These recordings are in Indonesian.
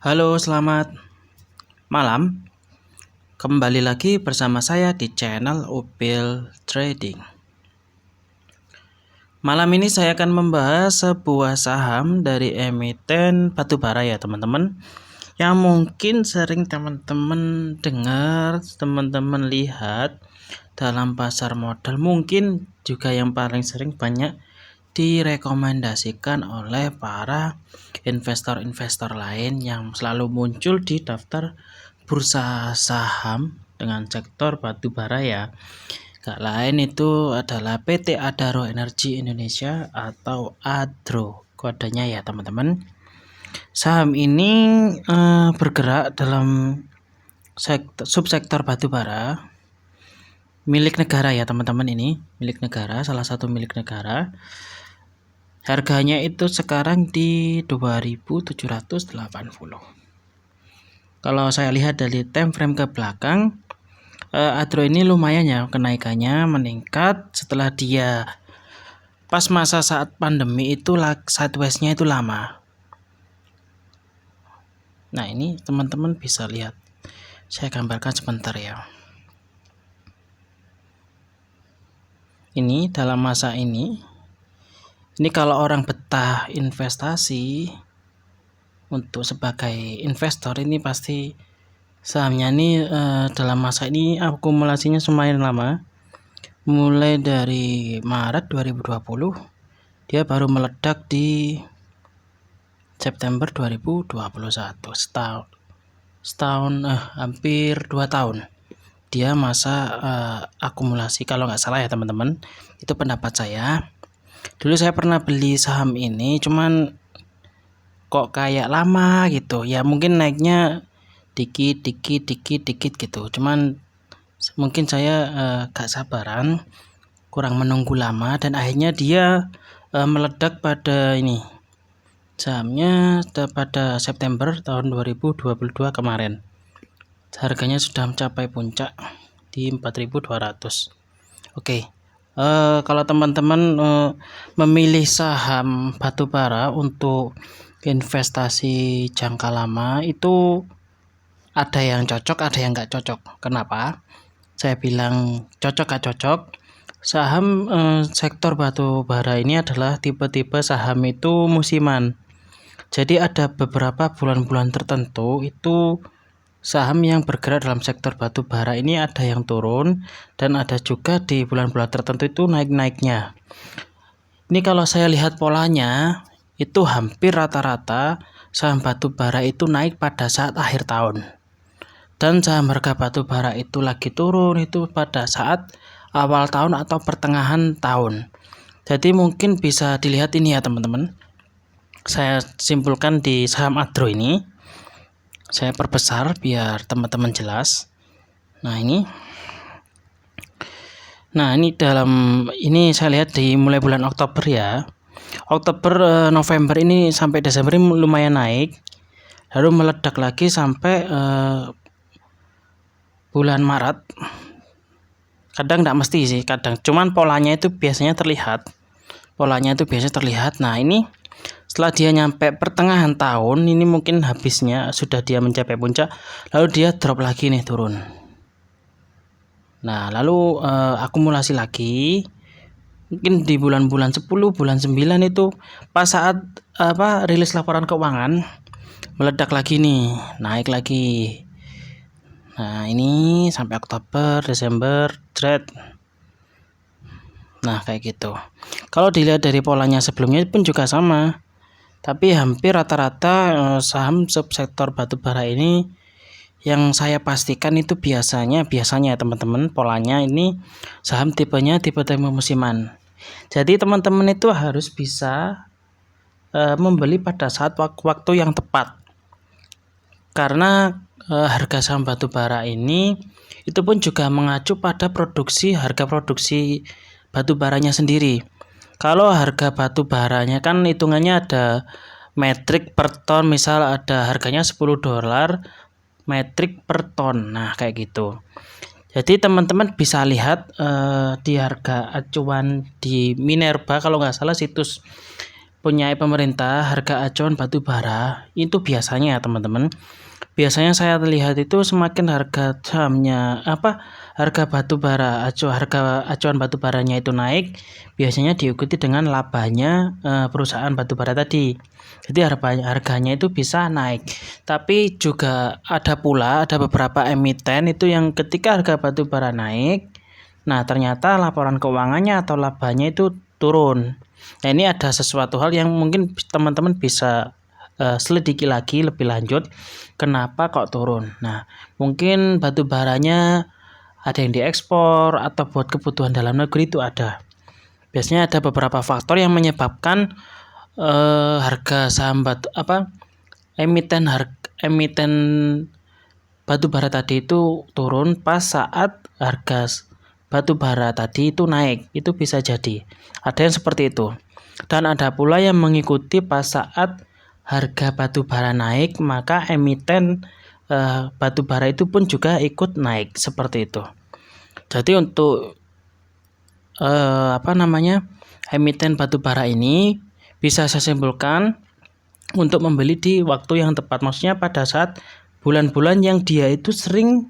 Halo, selamat malam. Kembali lagi bersama saya di channel Upil Trading. Malam ini saya akan membahas sebuah saham dari emiten batubara ya teman-teman. Yang mungkin sering teman-teman dengar, teman-teman lihat dalam pasar modal. Mungkin juga yang paling sering banyak direkomendasikan oleh para investor-investor lain yang selalu muncul di daftar bursa saham dengan sektor batubara ya. Gak lain itu adalah PT Adaro Energi Indonesia atau ADRO kodenya ya teman-teman. Saham ini bergerak dalam subsektor batubara milik negara ya teman-teman, ini milik negara, salah satu milik negara. Harganya itu sekarang di 2.780. Kalau saya lihat dari time frame ke belakang, ADRO ini lumayan ya kenaikannya meningkat setelah dia pas masa saat pandemi itu sideways-nya itu lama. Nah, ini teman-teman bisa lihat. Saya gambarkan sebentar ya. Ini dalam masa ini kalau orang betah investasi untuk sebagai investor ini pasti sahamnya ini dalam masa ini akumulasinya lumayan lama. Mulai dari Maret 2020 dia baru meledak di September 2021. Setahun hampir 2 tahun dia masa akumulasi kalau nggak salah ya teman-teman. Itu pendapat saya. Dulu saya pernah beli saham ini, cuman kok kayak lama gitu. Ya mungkin naiknya dikit gitu. Cuman mungkin saya gak sabaran, kurang menunggu lama, dan akhirnya dia meledak pada ini. Sahamnya pada September tahun 2022 kemarin. Harganya sudah mencapai puncak di 4.200. Oke. Kalau teman-teman memilih saham batubara untuk investasi jangka lama itu ada yang cocok, ada yang nggak cocok. Kenapa? Saya bilang cocok gak cocok. Saham sektor batubara ini adalah tipe-tipe saham itu musiman. Jadi ada beberapa bulan-bulan tertentu itu saham yang bergerak dalam sektor batubara ini ada yang turun dan ada juga di bulan-bulan tertentu itu naik-naiknya. Ini kalau saya lihat polanya itu hampir rata-rata saham batubara itu naik pada saat akhir tahun. Dan saham harga batubara itu lagi turun itu pada saat awal tahun atau pertengahan tahun. Jadi mungkin bisa dilihat ini ya teman-teman. Saya simpulkan di saham ADRO ini. Saya perbesar biar teman-teman jelas. Nah, ini saya lihat di mulai bulan Oktober ya. Oktober, November ini sampai Desember ini lumayan naik. Lalu meledak lagi sampai bulan Maret. Kadang tidak mesti sih, kadang. Cuman polanya itu biasanya terlihat. Nah, ini setelah dia nyampe pertengahan tahun, ini mungkin habisnya sudah dia mencapai puncak, lalu dia drop lagi nih, turun. Nah, lalu akumulasi lagi. Mungkin di bulan-bulan 10, bulan 9 itu pas saat rilis laporan keuangan meledak lagi nih, naik lagi. Nah, ini sampai Oktober, Desember, dread. Nah, kayak gitu. Kalau dilihat dari polanya sebelumnya pun juga sama. Tapi hampir rata-rata saham subsektor batubara ini yang saya pastikan itu biasanya ya teman-teman, polanya ini saham tipenya tipe musiman. Jadi teman-teman itu harus bisa membeli pada saat waktu yang tepat. Karena harga saham batubara ini itu pun juga mengacu pada harga produksi batubaranya sendiri. Kalau harga batubaranya kan hitungannya ada metrik per ton, misal ada harganya $10 metrik per ton. Nah, kayak gitu. Jadi teman-teman bisa lihat di harga acuan di Minerba, kalau nggak salah situs punya pemerintah, harga acuan batu bara itu biasanya teman-teman. Biasanya saya lihat itu semakin harga sahamnya harga batu bara harga acuan batu baranya itu naik, biasanya diikuti dengan labanya perusahaan batu bara tadi. Jadi harganya itu bisa naik. Tapi juga ada beberapa emiten itu yang ketika harga batu bara naik, nah ternyata laporan keuangannya atau labanya itu turun. Nah, ini ada sesuatu hal yang mungkin teman-teman bisa selidiki lagi lebih lanjut, kenapa kok turun. Nah, mungkin batu baranya ada yang diekspor atau buat kebutuhan dalam negeri itu ada. Biasanya ada beberapa faktor yang menyebabkan harga saham emiten batu bara tadi itu turun pas saat harga batu bara tadi itu naik. Itu bisa jadi. Ada yang seperti itu. Dan ada pula yang mengikuti pas saat harga batu bara naik, maka emiten batu bara itu pun juga ikut naik, seperti itu. Jadi untuk emiten batu bara ini bisa saya simpulkan untuk membeli di waktu yang tepat. Maksudnya pada saat bulan-bulan yang dia itu sering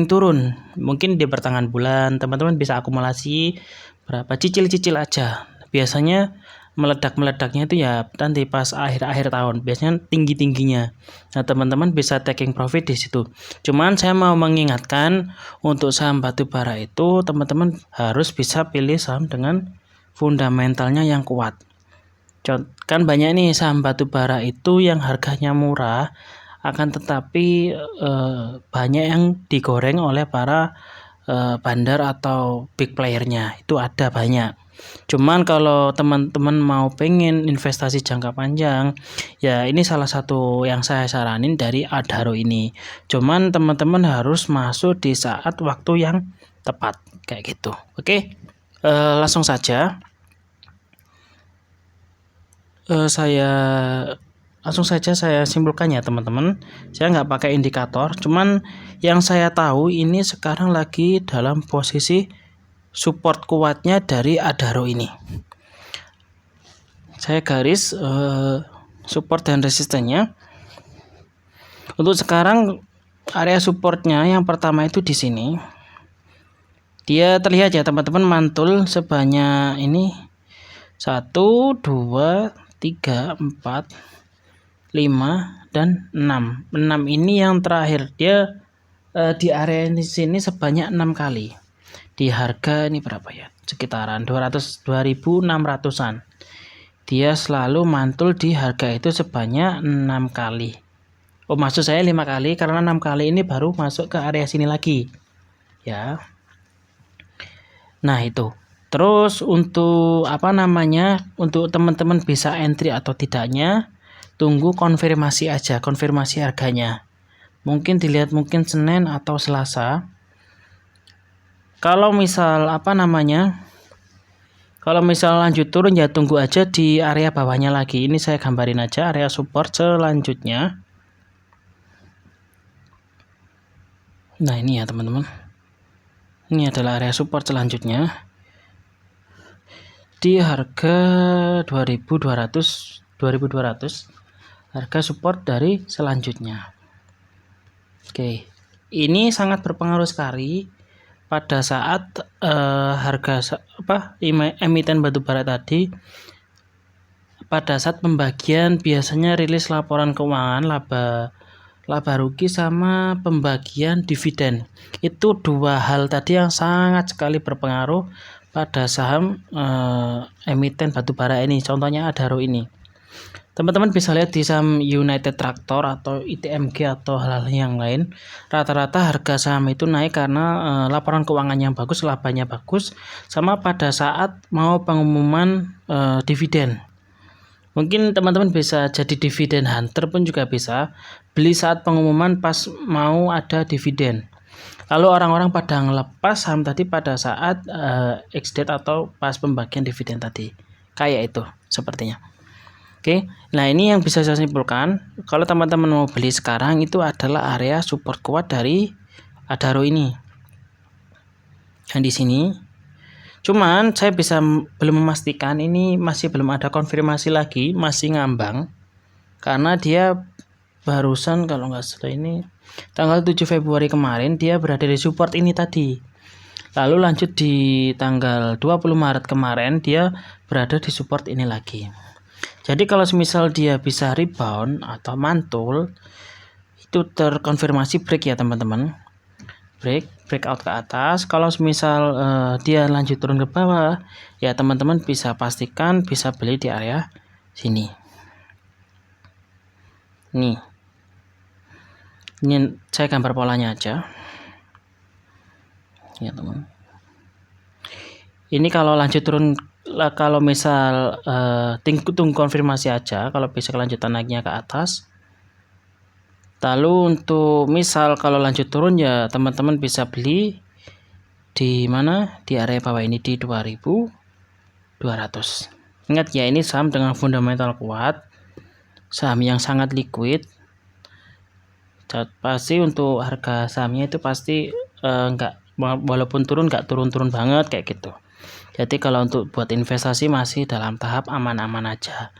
turun. Mungkin di pertengahan bulan teman-teman bisa akumulasi berapa, cicil-cicil aja. Biasanya meledak-meledaknya itu ya nanti pas akhir-akhir tahun, biasanya tinggi-tingginya. Nah, teman-teman bisa taking profit di situ. Cuman saya mau mengingatkan untuk saham batu bara itu teman-teman harus bisa pilih saham dengan fundamentalnya yang kuat. Kan banyak nih saham batu bara itu yang harganya murah, akan tetapi banyak yang digoreng oleh para bandar atau big playernya. Itu ada banyak. Cuman kalau teman-teman mau pengen investasi jangka panjang, ya ini salah satu yang saya saranin dari Adaro ini. Cuman teman-teman harus masuk di saat waktu yang tepat, kayak gitu. Oke, langsung saja. Saya simpulkan ya teman-teman. Saya nggak pakai indikator, cuman yang saya tahu ini sekarang lagi dalam posisi support kuatnya dari Adaro ini. Saya garis support dan resistennya. Untuk sekarang area supportnya yang pertama itu di sini. Dia terlihat ya teman-teman mantul sebanyak ini 1, 2, 3, 4, 5 dan 6. 6 ini yang terakhir. Dia di area di sini sebanyak 6 kali. Di harga ini berapa ya? Sekitaran 2.600-an. Dia selalu mantul di harga itu sebanyak 6 kali. Oh, maksud saya 5 kali karena 6 kali ini baru masuk ke area sini lagi. Ya. Nah, itu. Terus untuk untuk teman-teman bisa entry atau tidaknya, tunggu konfirmasi aja, konfirmasi harganya. Mungkin dilihat Senin atau Selasa. Kalau misal lanjut turun ya tunggu aja di area bawahnya lagi. Ini saya gambarin aja area support selanjutnya. Nah, ini ya teman-teman. Ini adalah area support selanjutnya. Di harga 2.200 harga support dari selanjutnya. Oke. Ini sangat berpengaruh sekali pada saat harga emiten batubara tadi pada saat pembagian biasanya rilis laporan keuangan laba rugi sama pembagian dividen. Itu dua hal tadi yang sangat sekali berpengaruh pada saham emiten batubara ini. Contohnya Adaro ini. Teman-teman bisa lihat di saham United Tractor atau ITMG atau hal-hal yang lain. Rata-rata harga saham itu naik karena laporan keuangan yang bagus, labanya bagus, sama pada saat mau pengumuman dividen. Mungkin teman-teman bisa jadi dividen hunter pun juga bisa. Beli saat pengumuman pas mau ada dividen. Lalu orang-orang pada ngelepas saham tadi pada saat ex-date atau pas pembagian dividen tadi. Kayak itu sepertinya. Oke, nah ini yang bisa saya simpulkan. Kalau teman-teman mau beli sekarang itu adalah area support kuat dari Adaro ini. Yang di sini. Cuman saya belum memastikan, ini masih belum ada konfirmasi lagi, masih ngambang. Karena dia barusan kalau nggak salah ini tanggal 7 Februari kemarin dia berada di support ini tadi. Lalu lanjut di tanggal 20 Maret kemarin dia berada di support ini lagi. Jadi kalau semisal dia bisa rebound atau mantul, itu terkonfirmasi break ya teman-teman. Breakout ke atas. Kalau semisal dia lanjut turun ke bawah, ya teman-teman bisa pastikan bisa beli di area sini. Nih, ini saya gambar polanya aja. Ya teman. Ini kalau lanjut turun, kalau misal tunggu konfirmasi aja. Kalau bisa kelanjutan naiknya ke atas. Lalu untuk misal kalau lanjut turun ya teman-teman bisa beli di mana? Di area bawah ini di 2200. Ingat ya, ini saham dengan fundamental kuat, saham yang sangat liquid. Pasti untuk harga sahamnya itu pasti walaupun turun nggak turun-turun banget kayak gitu. Jadi kalau untuk buat investasi masih dalam tahap aman-aman aja.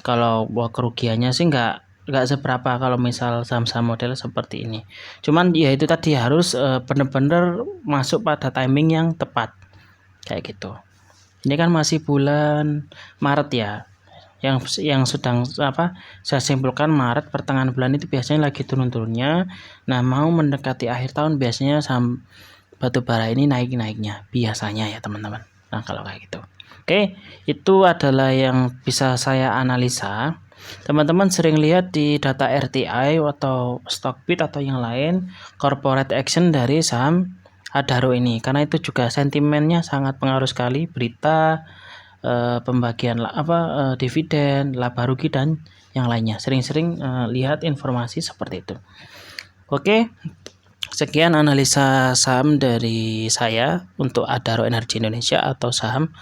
Kalau buat kerugiannya sih nggak seberapa kalau misal saham-saham model seperti ini. Cuman ya itu tadi harus benar-benar masuk pada timing yang tepat kayak gitu. Ini kan masih bulan Maret ya, yang sedang saya simpulkan Maret pertengahan bulan itu biasanya lagi turun-turunnya. Nah, mau mendekati akhir tahun biasanya saham batubara ini naik-naiknya biasanya ya teman-teman. Nah, kalau kayak gitu. Oke, itu adalah yang bisa saya analisa. Teman-teman sering lihat di data RTI atau Stockbit atau yang lain corporate action dari saham Adaro ini, karena itu juga sentimennya sangat pengaruh sekali, berita pembagian dividen, laba rugi dan yang lainnya. Sering-sering lihat informasi seperti itu. Oke, sekian analisa saham dari saya untuk Adaro Energi Indonesia atau saham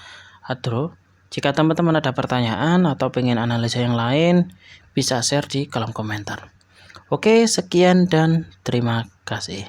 Adaro. Jika teman-teman ada pertanyaan atau pengen analisa yang lain, bisa share di kolom komentar. Oke, sekian dan terima kasih.